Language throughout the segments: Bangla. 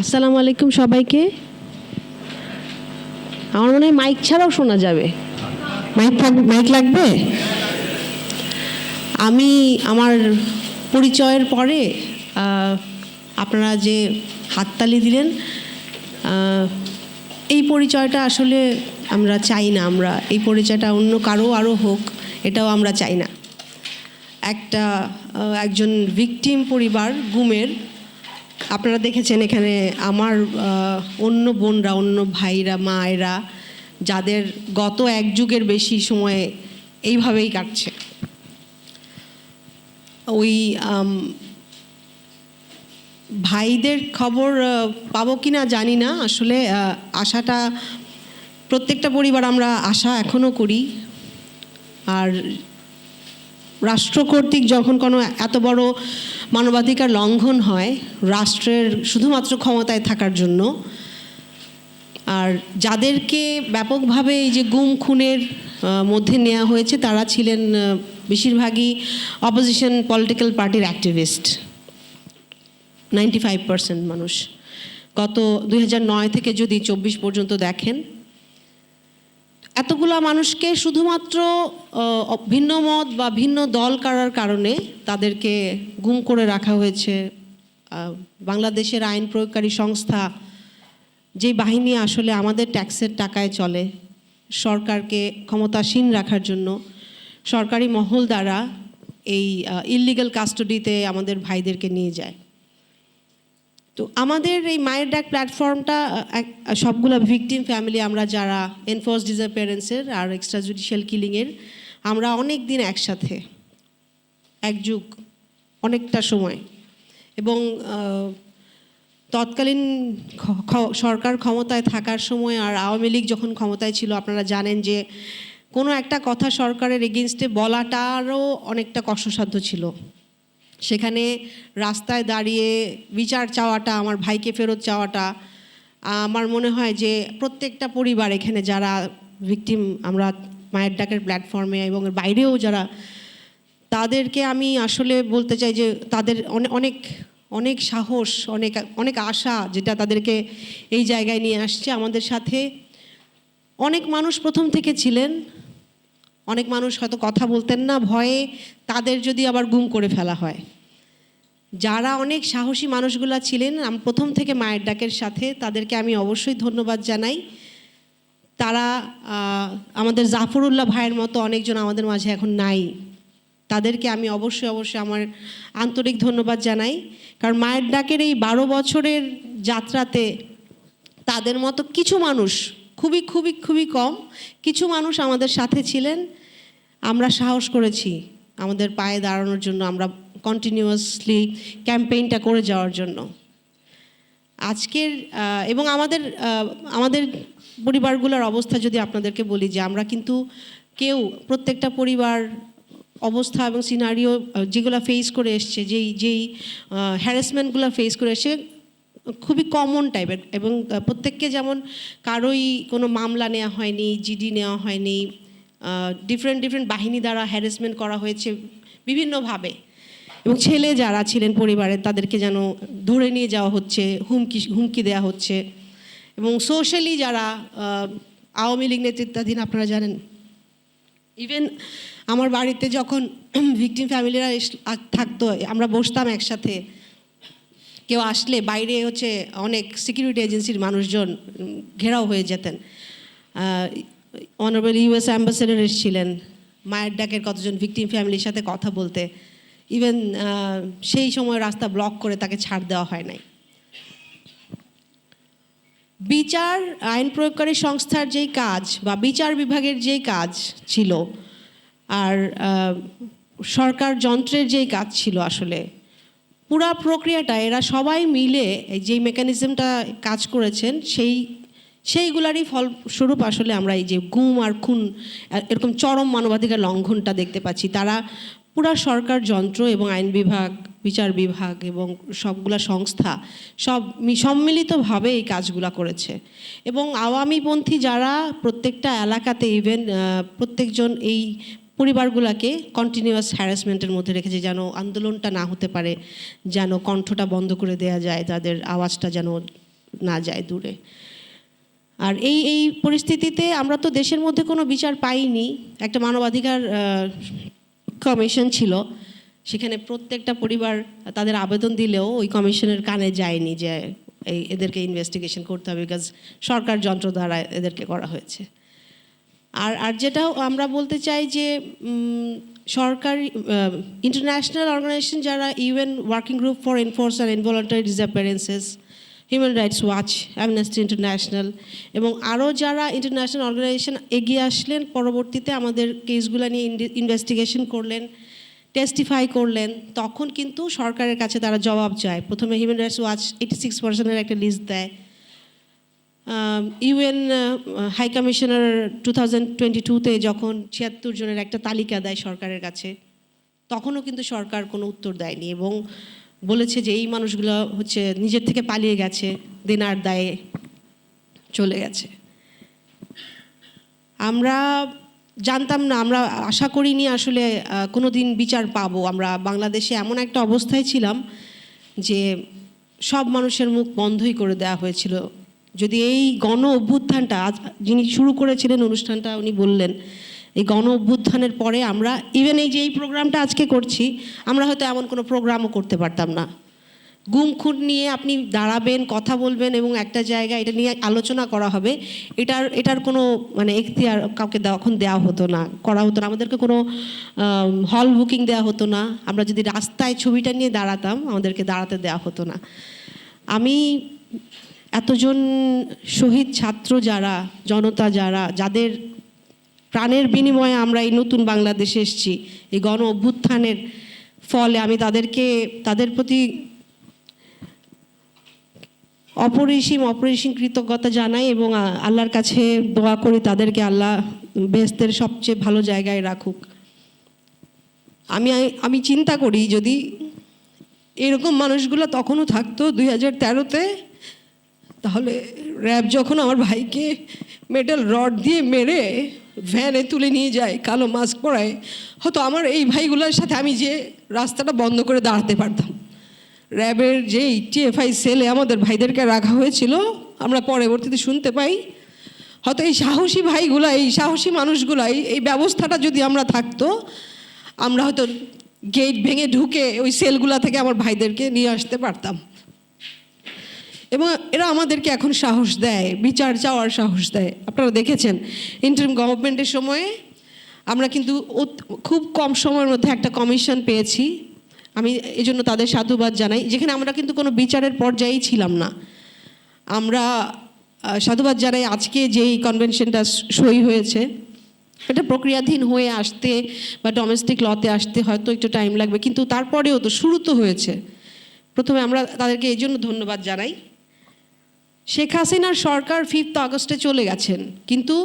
আসসালামু আলাইকুম সবাইকে। আমার মনে হয় মাইক ছাড়াও শোনা যাবে। মাইক লাগবে? আমি আমার পরিচয়ের পরে আপনারা যে হাততালি দিলেন, এই পরিচয়টা আসলে আমরা চাই না। আমরা এই পরিচয়টা অন্য কারো আরও হোক, এটাও আমরা চাই না। একজন ভিকটিম পরিবার গুমের, আপনারা দেখেছেন এখানে আমার অন্য বোনরা, অন্য ভাইরা, মায়েরা, যাদের গত এক যুগের বেশি সময় এইভাবেই কাটছে। ওই ভাইদের খবর পাবো কি না জানি না। আসলে আশাটা প্রত্যেকটা পরিবার আমরা আশা এখনও করি। আর রাষ্ট্র কর্তৃক যখন কোনো এত বড় মানবাধিকার লঙ্ঘন হয় রাষ্ট্রের শুধুমাত্র ক্ষমতায় থাকার জন্য, আর যাদেরকে ব্যাপকভাবে এই যে গুম খুনের মধ্যে নেওয়া হয়েছে তারা ছিলেন বেশিরভাগই অপোজিশন পলিটিক্যাল পার্টির অ্যাক্টিভিস্ট। 95% মানুষ। গত 2009 থেকে যদি 24 পর্যন্ত দেখেন, এতগুলা মানুষকে শুধুমাত্র ভিন্ন মত বা ভিন্ন দল করার কারণে তাদেরকে গুম করে রাখা হয়েছে। বাংলাদেশের আইন প্রয়োগকারী সংস্থা, যে বাহিনী আসলে আমাদের ট্যাক্সের টাকায় চলে, সরকারকে ক্ষমতাসীন রাখার জন্য সরকারি মহল দ্বারা এই ইললিগাল কাস্টোডিতে আমাদের ভাইদেরকে নিয়ে যায়। তো আমাদের এই মায়ের ডাক প্ল্যাটফর্মটা সবগুলো ভিকটিম ফ্যামিলি, আমরা যারা এনফোর্স ডিসঅ্যাপিয়ারেন্সের আর এক্সট্রা জুডিশিয়াল কিলিংয়ের, আমরা অনেক দিন একসাথে, এক যুগ, অনেকটা সময়। এবং তৎকালীন সরকার ক্ষমতায় থাকার সময় আর আওয়ামী লীগ যখন ক্ষমতায় ছিল, আপনারা জানেন যে কোনো একটা কথা সরকারের এগেনস্টে বলাটারও অনেকটা কষ্টসাধ্য ছিল। সেখানে রাস্তায় দাঁড়িয়ে বিচার চাওয়াটা, আমার ভাইকে ফেরত চাওয়াটা, আমার মনে হয় যে প্রত্যেকটা পরিবার এখানে যারা ভিকটিম, আমরা মায়ের ডাকের প্ল্যাটফর্মে এবং বাইরেও যারা, তাদেরকে আমি আসলে বলতে চাই যে তাদের অনেক অনেক সাহস, অনেক আশা, যেটা তাদেরকে এই জায়গায় নিয়ে আসছে। আমাদের সাথে অনেক মানুষ প্রথম থেকে ছিলেন, অনেক মানুষ হয়তো কথা বলতেন না ভয়ে, তাদের যদি আবার গুম করে ফেলা হয়। যারা অনেক সাহসী মানুষগুলা ছিলেন প্রথম থেকে মায়ের ডাকের সাথে, তাদেরকে আমি অবশ্যই ধন্যবাদ জানাই। তারা আমাদের জাফরুল্লাহ ভাইয়ের মতো অনেকজন আমাদের মাঝে এখন নাই, তাদেরকে আমি অবশ্যই আমার আন্তরিক ধন্যবাদ জানাই। কারণ মায়ের ডাকের এই 12 বছরের যাত্রাতে তাদের মতো কিছু মানুষ, খুবই খুবই খুবই কম কিছু মানুষ আমাদের সাথে ছিলেন। আমরা সাহস করেছি আমাদের পায়ে দাঁড়ানোর জন্য, আমরা কন্টিনিউয়াসলি ক্যাম্পেইনটা করে যাওয়ার জন্য। আজকের এবং আমাদের পরিবারগুলোর অবস্থা যদি আপনাদেরকে বলি, যে আমরা কিন্তু প্রত্যেকটা পরিবার অবস্থা এবং সিনারিও যেগুলো ফেস করে এসছে, যেই হ্যারাসমেন্টগুলো ফেস করে এসছে খুবই কমন টাইপের। এবং প্রত্যেককে যেমন কারোই কোনো মামলা নেওয়া হয়নি, জিডি নেওয়া হয়নি, ডিফারেন্ট বাহিনী দ্বারা হ্যারাসমেন্ট করা হয়েছে বিভিন্নভাবে। এবং ছেলে যারা ছিলেন পরিবারের, তাদেরকে যেন ধরে নিয়ে যাওয়া হচ্ছে, হুমকি দেওয়া হচ্ছে। এবং সোশ্যালি যারা আওয়ামী লীগ নেতৃত্বাধীন, আপনারা জানেন, ইভেন আমার বাড়িতে যখন ভিকটিম ফ্যামিলিরা থাকতো, আমরা বসতাম একসাথে, কেউ আসলে বাইরে অনেক সিকিউরিটি এজেন্সির মানুষজন ঘেরাও হয়ে যেতেন। অনারেবল ইউএস অ্যাম্বাসেডর এসেছিলেন মায়ের ডাকের কতজন ভিকটিম ফ্যামিলির সাথে কথা বলতে। ইভেন সেই সময় রাস্তা ব্লক করে তাকে ছাড় দেওয়া হয় নাই। বিচার আইন প্রয়োগকারী সংস্থার যেই কাজ বা বিচার বিভাগের যেই কাজ ছিল, আর সরকার যন্ত্রের যেই কাজ ছিল, আসলে পুরা প্রক্রিয়াটা এরা সবাই মিলে যেই মেকানিজমটা কাজ করেছেন, সেইগুলারই ফলস্বরূপ আসলে আমরা এই যে গুম আর খুন, এরকম চরম মানবাধিকার লঙ্ঘনটা দেখতে পাচ্ছি। তারা পুরা সরকার যন্ত্র এবং আইন বিভাগ, বিচার বিভাগ এবং সবগুলা সংস্থা সম্মিলিতভাবে এই কাজগুলা করেছে। এবং আওয়ামীপন্থী যারা প্রত্যেকটা এলাকাতে, ইভেন প্রত্যেকজন এই পরিবারগুলোকে কন্টিনিউয়াস হ্যারাসমেন্টের মধ্যে রেখেছে, যেন আন্দোলনটা না হতে পারে, যেন কণ্ঠটা বন্ধ করে দেয়া যায়, তাদের আওয়াজটা যেন না যায় দূরে। আর এই পরিস্থিতিতে আমরা তো দেশের মধ্যে কোনো বিচার পাইনি। একটা মানবাধিকার কমিশন ছিল, সেখানে প্রত্যেকটা পরিবার তাদের আবেদন দিলেও ওই কমিশনের কানে যায়নি যে এদেরকে ইনভেস্টিগেশন করতে হবে, বিকজ সরকার যন্ত্র দ্বারা এদেরকে করা হয়েছে। আর যেটাও আমরা বলতে চাই যে সরকারি ইন্টারন্যাশনাল অর্গানাইজেশন যারা UN working group for enforce and involuntary ডিসঅ্যাপিয়ারেন্সেস, human rights watch, amnesty international এবং আরও যারা ইন্টারন্যাশনাল অর্গানাইজেশন এগিয়ে আসলেন, পরবর্তীতে আমাদের কেসগুলো নিয়ে ইনভেস্টিগেশন করলেন, টেস্টিফাই করলেন, তখন কিন্তু সরকারের কাছে তারা জবাব চায়। প্রথমে হিউম্যান রাইটস ওয়াচ 86% একটা লিস্ট দেয়। ইউএন হাই কমিশনার 2022-তে যখন 76 জনের একটা তালিকা দেয় সরকারের কাছে, তখনও কিন্তু সরকার কোনো উত্তর দেয়নি এবং বলেছে যে এই মানুষগুলো হচ্ছে নিজের থেকে পালিয়ে গেছে, দেনার দায়ে চলে গেছে। আমরা জানতাম না, আমরা আশা করিনি আসলে কোনো দিন বিচার পাবো। আমরা বাংলাদেশে এমন একটা অবস্থায় ছিলাম যে সব মানুষের মুখ বন্ধই করে দেওয়া হয়েছিল। যদি এই গণ অভ্যুত্থানটা, যিনি শুরু করেছিলেন অনুষ্ঠানটা, উনি বললেন এই গণ অভ্যুত্থানের পরে আমরা ইভেন এই যে এই প্রোগ্রামটা আজকে করছি, আমরা হয়তো এমন কোনো প্রোগ্রামও করতে পারতাম না। গুম খুন নিয়ে আপনি দাঁড়াবেন, কথা বলবেন এবং একটা জায়গায় এটা নিয়ে আলোচনা করা হবে, এটার কোনো মানে এখতিয়ার কাউকে তখন দেওয়া হতো না, করা হতো না। আমাদেরকে কোনো হল বুকিং দেওয়া হতো না। আমরা যদি রাস্তায় ছবিটা নিয়ে দাঁড়াতাম, আমাদেরকে দাঁড়াতে দেওয়া হতো না। আমি এতজন শহীদ ছাত্র যারা, জনতা যারা, যাদের প্রাণের বিনিময়ে আমরা এই নতুন বাংলাদেশে এসেছি, এই গণ অভ্যুত্থানের ফলে আমি তাদের প্রতি অপরিসীম কৃতজ্ঞতা জানাই এবং আল্লাহর কাছে দোয়া করি তাদেরকে আল্লাহ বেহেশতের সবচেয়ে ভালো জায়গায় রাখুক। আমি চিন্তা করি যদি এরকম মানুষগুলো তখনও থাকতো 2013-তে, তাহলে র্যাব যখন আমার ভাইকে মেটাল রড দিয়ে মেরে ভ্যানে তুলে নিয়ে যায়, কালো মাস্ক পরায়, হয়তো আমার এই ভাইগুলোর সাথে আমি যে রাস্তাটা বন্ধ করে দাঁড়াতে পারতাম। র্যাবের যেই টিএফআই সেলে আমাদের ভাইদেরকে রাখা হয়েছিল, আমরা পরবর্তীতে শুনতে পাই, হয়তো এই সাহসী ভাইগুলাই, এই সাহসী মানুষগুলাই, এই ব্যবস্থাটা যদি আমরা থাকতো, আমরা হয়তো গেট ভেঙে ঢুকে ওই সেলগুলা থেকে আমার ভাইদেরকে নিয়ে আসতে পারতাম। এবং এরা আমাদেরকে এখন সাহস দেয়, বিচার চাওয়ার সাহস দেয়। আপনারা দেখেছেন ইন্টারিম গভর্নমেন্টের সময়ে আমরা কিন্তু খুব কম সময়ের মধ্যে একটা কমিশন পেয়েছি। আমি এই জন্য তাদের সাধুবাদ জানাই, যেখানে আমরা কিন্তু কোনো বিচারের পর্যায়েই ছিলাম না। আমরা সাধুবাদ জানাই আজকে যেই কনভেনশনটা সই হয়েছে, এটা প্রক্রিয়াধীন হয়ে আসতে বা ডোমেস্টিক লতে আসতে হয়তো একটু টাইম লাগবে, কিন্তু তারপরেও তো শুরু তো হয়েছে। প্রথমে আমরা তাদেরকে এই জন্য ধন্যবাদ জানাই। শেখ হাসিনার সরকার 5 আগস্টে চলে গেছেন, কিন্তু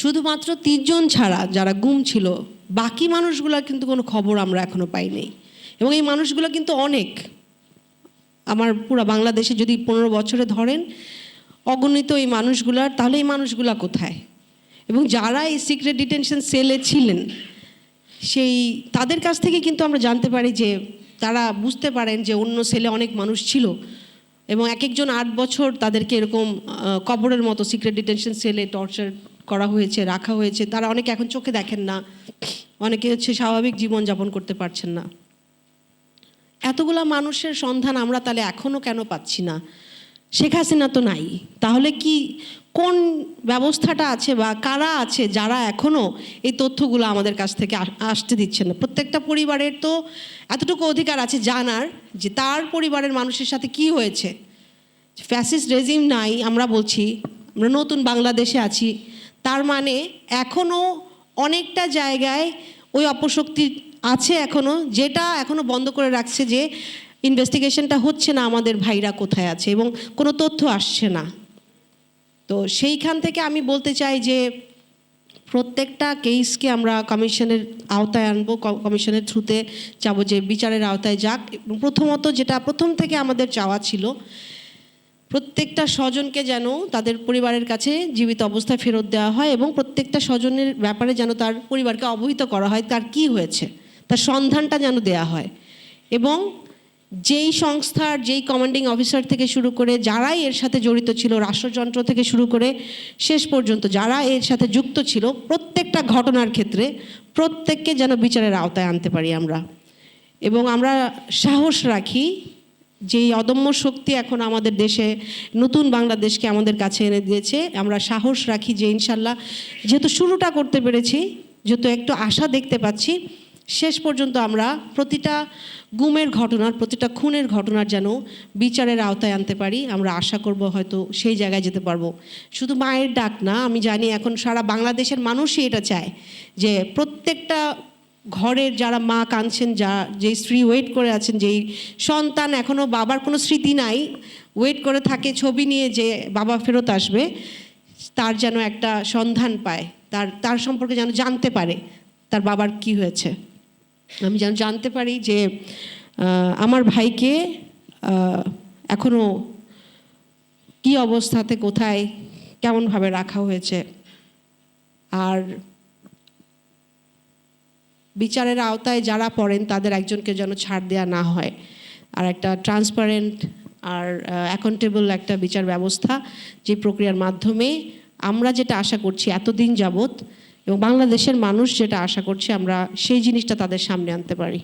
শুধুমাত্র 3 জন ছাড়া যারা গুম ছিল, বাকি মানুষগুলোর কিন্তু কোনো খবর আমরা এখনো পাইনি। এবং এই মানুষগুলো কিন্তু অনেক, আমার পুরো বাংলাদেশে যদি 15 বছরে ধরেন অগণিত এই মানুষগুলার, তাহলে এই মানুষগুলা কোথায়? এবং যারা এই সিক্রেট ডিটেনশন সেলে ছিলেন, তাদের কাছ থেকে কিন্তু আমরা জানতে পারি যে তারা বুঝতে পারেন যে অন্য সেলে অনেক মানুষ ছিল এবং এক একজন 8 বছর তাদেরকে এরকম কবরের মতো সিক্রেট ডিটেনশন সেলে টর্চার করা হয়েছে, রাখা হয়েছে। তারা অনেকে এখন চোখে দেখেন না, অনেকে হচ্ছে স্বাভাবিক জীবনযাপন করতে পারছেন না। এতগুলা মানুষের সন্ধান আমরা তাহলে এখনও কেন পাচ্ছি না? শেখ হাসিনা তো নাই, তাহলে কি কোন ব্যবস্থাটা আছে বা কারা আছে যারা এখনও এই তথ্যগুলো আমাদের কাছ থেকে আসতে দিচ্ছেন না? প্রত্যেকটা পরিবারের তো এতটুকু অধিকার আছে জানার যে তার পরিবারের মানুষের সাথে কি হয়েছে। ফ্যাসিস্ট রেজিম নাই, আমরা বলছি আমরা নতুন বাংলাদেশে আছি, তার মানে এখনও অনেকটা জায়গায় ওই অপশক্তি আছে এখনও, যেটা এখনও বন্ধ করে রাখছে যে ইনভেস্টিগেশনটা হচ্ছে না, আমাদের ভাইরা কোথায় আছে এবং কোনো তথ্য আসছে না। তো সেইখান থেকে আমি বলতে চাই যে প্রত্যেকটা কেসকে আমরা কমিশনের আওতায় আনবো, কমিশনের থ্রুতে চাবো যে বিচারের আওতায় যাক। প্রথমত যেটা প্রথম থেকে আমাদের চাওয়া ছিল, প্রত্যেকটা স্বজনকে যেন তাদের পরিবারের কাছে জীবিত অবস্থায় ফেরত দেওয়া হয় এবং প্রত্যেকটা স্বজনের ব্যাপারে যেন তার পরিবারকে অবহিত করা হয়, তার কি হয়েছে, তার সন্ধানটা যেন দেয়া হয়। এবং যেই সংস্থার যেই কমান্ডিং অফিসার থেকে শুরু করে যারাই এর সাথে জড়িত ছিল, রাষ্ট্রযন্ত্র থেকে শুরু করে শেষ পর্যন্ত যারা এর সাথে যুক্ত ছিল, প্রত্যেকটা ঘটনার ক্ষেত্রে প্রত্যেককে যেন বিচারের আওতায় আনতে পারি আমরা। এবং আমরা সাহস রাখি যে এই অদম্য শক্তি এখন আমাদের দেশে নতুন বাংলাদেশকে আমাদের কাছে এনে দিয়েছে। আমরা সাহস রাখি যে ইনশাল্লাহ যেহেতু শুরুটা করতে পেরেছি, যেহেতু একটু আশা দেখতে পাচ্ছি, শেষ পর্যন্ত আমরা প্রতিটা গুমের ঘটনার, প্রতিটা খুনের ঘটনার যেন বিচারের আওতায় আনতে পারি। আমরা আশা করব হয়তো সেই জায়গায় যেতে পারবো। শুধু মায়ের ডাক না, আমি জানি এখন সারা বাংলাদেশের মানুষই এটা চায় যে প্রত্যেকটা ঘরের যারা মা কাঁদছেন, যেই স্ত্রী ওয়েট করে আছেন, যেই সন্তান এখনও বাবার কোনো স্মৃতি নাই, ওয়েট করে থাকে ছবি নিয়ে যে বাবা ফেরত আসবে, তার যেন একটা সন্ধান পায়, তার সম্পর্কে যেন জানতে পারে তার বাবার কি হয়েছে। আমি যেন জানতে পারি যে আমার ভাইকে এখনও কী অবস্থাতে, কোথায়, কেমনভাবে রাখা হয়েছে। আর বিচারের আওতায় যারা পড়েন তাদের একজনকে যেন ছাড় দেওয়া না হয়। আর একটা ট্রান্সপারেন্ট আর অ্যাকাউন্টেবল একটা বিচার ব্যবস্থা, যে প্রক্রিয়ার মাধ্যমে আমরা যেটা আশা করছি এতদিন যাবৎ এবং বাংলাদেশের মানুষ যেটা আশা করছে, আমরা সেই জিনিসটা তাদের সামনে আনতে পারি।